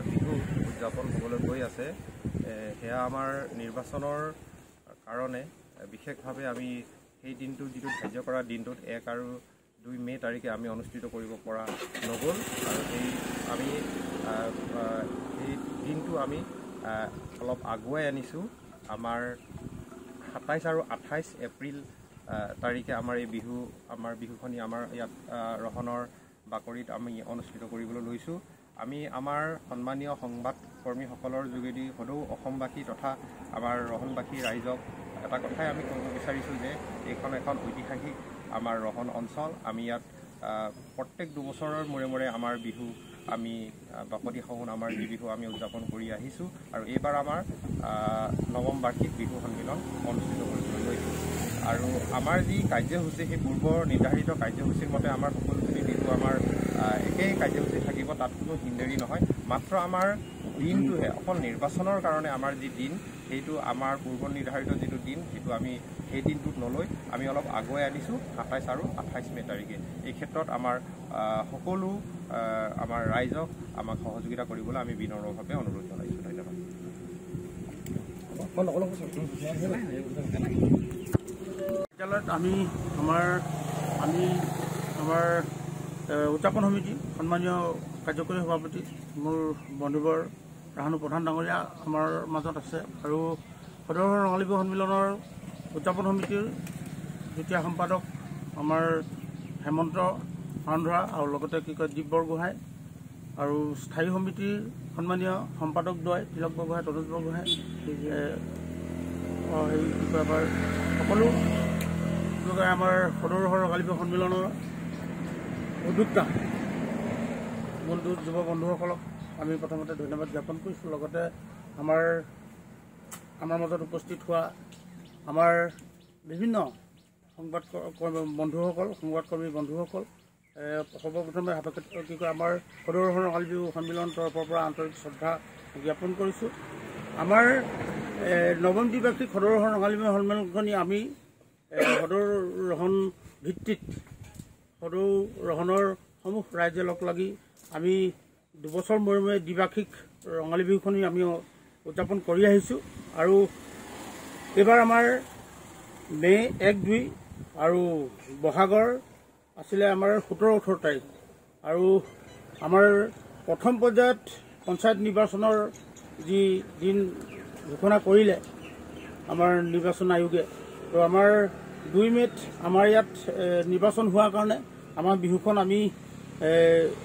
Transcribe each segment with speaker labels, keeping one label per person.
Speaker 1: বিহু উদযাপন হ'বলৈ গৈ আছে সেয়া আমাৰ নিৰ্বাচনৰ কাৰণে বিশেষভাৱে আমি সেই দিনটো যিটো ধাৰ্য কৰা দিনটোত 1 আৰু 2 মে' তাৰিখে আমি অনুষ্ঠিত কৰিব পৰা নগ'ল আৰু আমি সেই দিনটো আমি অলপ আগুৱাই আনিছোঁ। আমাৰ 27 আৰু 28 এপ্ৰিল তাৰিখে আমাৰ বিহুখনি আমাৰ ইয়াত ৰহনৰ বাকৰিত আমি অনুষ্ঠিত কৰিবলৈ লৈছোঁ। আমি আমাৰ সন্মানীয় সংবাদকৰ্মীসকলৰ যোগেদি সদৌ অসমবাসী তথা আমাৰ ৰহনবাসী ৰাইজক এটা কথাই আমি ক'ব বিচাৰিছোঁ যে এইখন এখন ঐতিহাসিক আমাৰ ৰহন অঞ্চল। আমি ইয়াত প্ৰত্যেক দুবছৰৰ মূৰে আমাৰ বিহু আমি বাপতি সাহোন আমাৰ যি বিহু আমি উদযাপন কৰি আহিছোঁ আৰু এইবাৰ আমাৰ 9ম বাৰ্ষিক বিহু সন্মিলন অনুষ্ঠিত কৰিবলৈ লৈছোঁ। আৰু আমাৰ যি কাৰ্যসূচী সেই পূৰ্বৰ নিৰ্ধাৰিত কাৰ্যসূচীৰ মতে আমাৰ সকলোখিনি বিহু আমাৰ একেই কাৰ্যসূচী থাকিব, তাত কোনো হিন্দেৰি নহয়। মাত্ৰ আমাৰ দিনটোহে অকল নিৰ্বাচনৰ কাৰণে আমাৰ যি দিন সেইটো আমাৰ পূৰ্ব নিৰ্ধাৰিত যিটো দিন সেইটো আমি সেই দিনটোত নলৈ আমি অলপ আগুৱাই আনিছোঁ 27 আৰু 28 মে' তাৰিখে। এই ক্ষেত্ৰত আমাৰ সকলো আমাৰ ৰাইজক আমাক সহযোগিতা কৰিবলৈ আমি বিনম্ৰভাৱে অনুৰোধ জনাইছোঁ। ধন্যবাদ।
Speaker 2: বিদ্যালয়ত আমি আমাৰ উদযাপন সমিতি সন্মানীয় কাৰ্যকৰী সভাপতি মোৰ বন্ধুবৰ ৰাহানু প্ৰধান ডাঙৰীয়া আমাৰ মাজত আছে আৰু সদৌ ৰঙালী বিহু সন্মিলনৰ উদযাপন সমিতিৰ যুটীয়া সম্পাদক আমাৰ হেমন্ত ভাৰন্ধৰা আৰু লগতে দীপ বৰগোহাঁই আৰু স্থায়ী সমিতিৰ সন্মানীয় সম্পাদক দ্বয় তিলক বৰগোহাঁই, তনুজ বৰগোহাঁই, আমাৰ সকলো আমাৰ সদৌ ৰঙালী বিহু সন্মিলনৰ উদ্যোক্তা যুৱ বন্ধুসকলক আমি প্ৰথমতে ধন্যবাদ জ্ঞাপন কৰিছোঁ। লগতে আমাৰ মাজত উপস্থিত হোৱা আমাৰ বিভিন্ন সংবাদকৰ্মী বন্ধুসকল সৰ্বপ্ৰথমে আমাৰ সদৌ ৰঙালী বিহু সন্মিলনৰ তৰফৰ পৰা আন্তৰিক শ্ৰদ্ধা জ্ঞাপন কৰিছোঁ। আমাৰ 9ম দ্বিবাৰ্ষিক সদৌ ৰঙালী বিহু সন্মিলনখনি আমি সদৌ ৰহন ভিত্তিত সদৌ ৰহনৰ সমূহ ৰাইজে লগ লাগি আমি দুবছৰ মূৰে দ্বিবাৰ্ষিক ৰঙালী বিহুখনি আমি উদযাপন কৰি আহিছোঁ আৰু এইবাৰ আমাৰ মে' 1-2 আৰু বহাগৰ আছিলে আমাৰ 17-18 তাৰিখ আৰু আমাৰ প্ৰথম পৰ্যায়ত পঞ্চায়ত নিৰ্বাচনৰ যি দিন ঘোষণা কৰিলে আমাৰ নিৰ্বাচন আয়োগে, তো আমাৰ 2 মে'ত আমাৰ ইয়াত নিৰ্বাচন হোৱাৰ কাৰণে আমাৰ বিহুখন আমি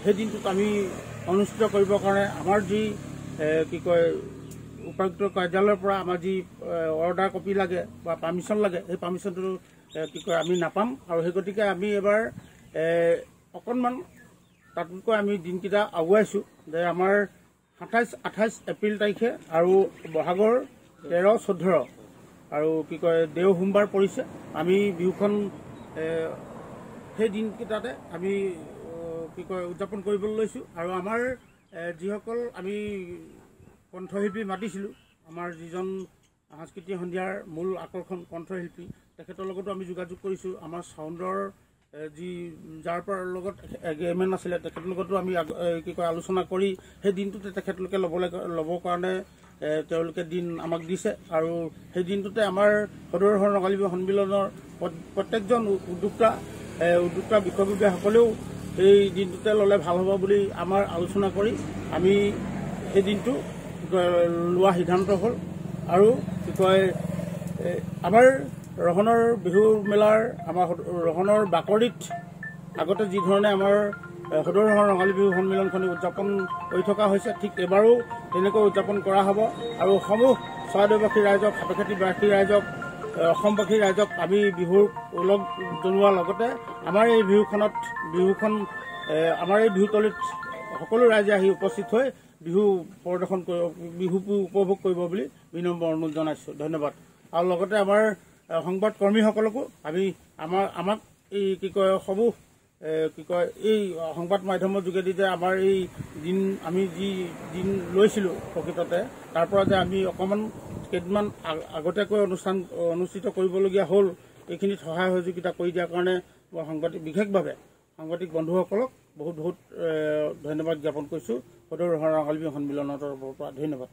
Speaker 2: সেই দিনটোত আমি অনুষ্ঠিত কৰিবৰ কাৰণে আমাৰ যি উপায়ুক্ত কাৰ্যালয়ৰ পৰা আমাৰ যি অৰ্ডাৰ কপি লাগে বা পাৰ্মিশ্যন লাগে সেই পাৰ্মিশ্যনটো আমি নাপাম আৰু সেই গতিকে আমি এবাৰ অকণমান তাতকৈ আমি দিনকেইটা আগুৱাইছোঁ যে আমাৰ 27-28 এপ্ৰিল তাৰিখে আৰু বহাগৰ 13-14 আৰু দেও সোমবাৰ পৰিছে। আমি বিহুখন সেই দিনকেইটাতে আমি উদযাপন কৰিবলৈ লৈছোঁ আৰু আমাৰ যিসকল আমি কণ্ঠশিল্পী মাতিছিলোঁ, আমাৰ যিজন সাংস্কৃতিক সন্ধিয়াৰ মূল আকৰ্ষণ কণ্ঠশিল্পী তেখেতৰ লগতো আমি যোগাযোগ কৰিছোঁ। আমাৰ চাউণ্ডৰ যাৰ লগত এগ্ৰিমেণ্ট আছিলে তেখেতৰ লগতো আমি আলোচনা কৰি সেই দিনটোতে তেখেতলোকে ল'বৰ কাৰণে তেওঁলোকে দিন আমাক দিছে আৰু সেই দিনটোতে আমাৰ সদৌ ৰঙালী বিহু সন্মিলনৰ প্ৰত্যেকজন উদ্যোক্তা বিষয়ববীয়াসকলেও সেই দিনটোতে ল'লে ভাল হ'ব বুলি আমাৰ আলোচনা কৰি আমি সেই দিনটো লোৱা সিদ্ধান্ত হ'ল আৰু আমাৰ ৰহনৰ বিহু মেলাৰ আমাৰ ৰহনৰ বাকৰিত আগতে যি ধৰণে আমাৰ সদৌ ৰঙালী বিহু সন্মিলনখনি উদযাপন কৰি থকা হৈছে ঠিক এবাৰো তেনেকৈ উদযাপন কৰা হ'ব আৰু সমূহ চৰাইদেউবাসী ৰাইজক, সাপেখাতিবাসী ৰাইজক, অসমবাসী ৰাইজক আমি বিহুৰ ওলগ জনোৱাৰ লগতে আমাৰ এই বিহুখন আমাৰ এই বিহুতলীত সকলো ৰাইজে আহি উপস্থিত হৈ বিহু প্ৰদৰ্শন বিহু উপভোগ কৰিব বুলি বিনম্ৰ অনুৰোধ জনাইছোঁ। ধন্যবাদ। আৰু লগতে আমাৰ সংবাদকৰ্মীসকলকো আমাক এই সমূহ এই সংবাদ মাধ্যমৰ যোগেদি যে আমাৰ এই দিন আমি যি দিন লৈছিলোঁ প্ৰকৃততে তাৰ পৰা যে আমি অকণমান কেইদিনমান আগতীয়াকৈ অনুষ্ঠিত কৰিবলগীয়া হ'ল, এইখিনিত সহায় সহযোগিতা কৰি দিয়াৰ কাৰণে মই বিশেষভাৱে সাংবাদিক বন্ধুসকলক বহুত বহুত ধন্যবাদ জ্ঞাপন কৰিছোঁ সদৌ ৰঙালী বিহু সন্মিলনৰ তৰফৰ পৰা ধন্যবাদ।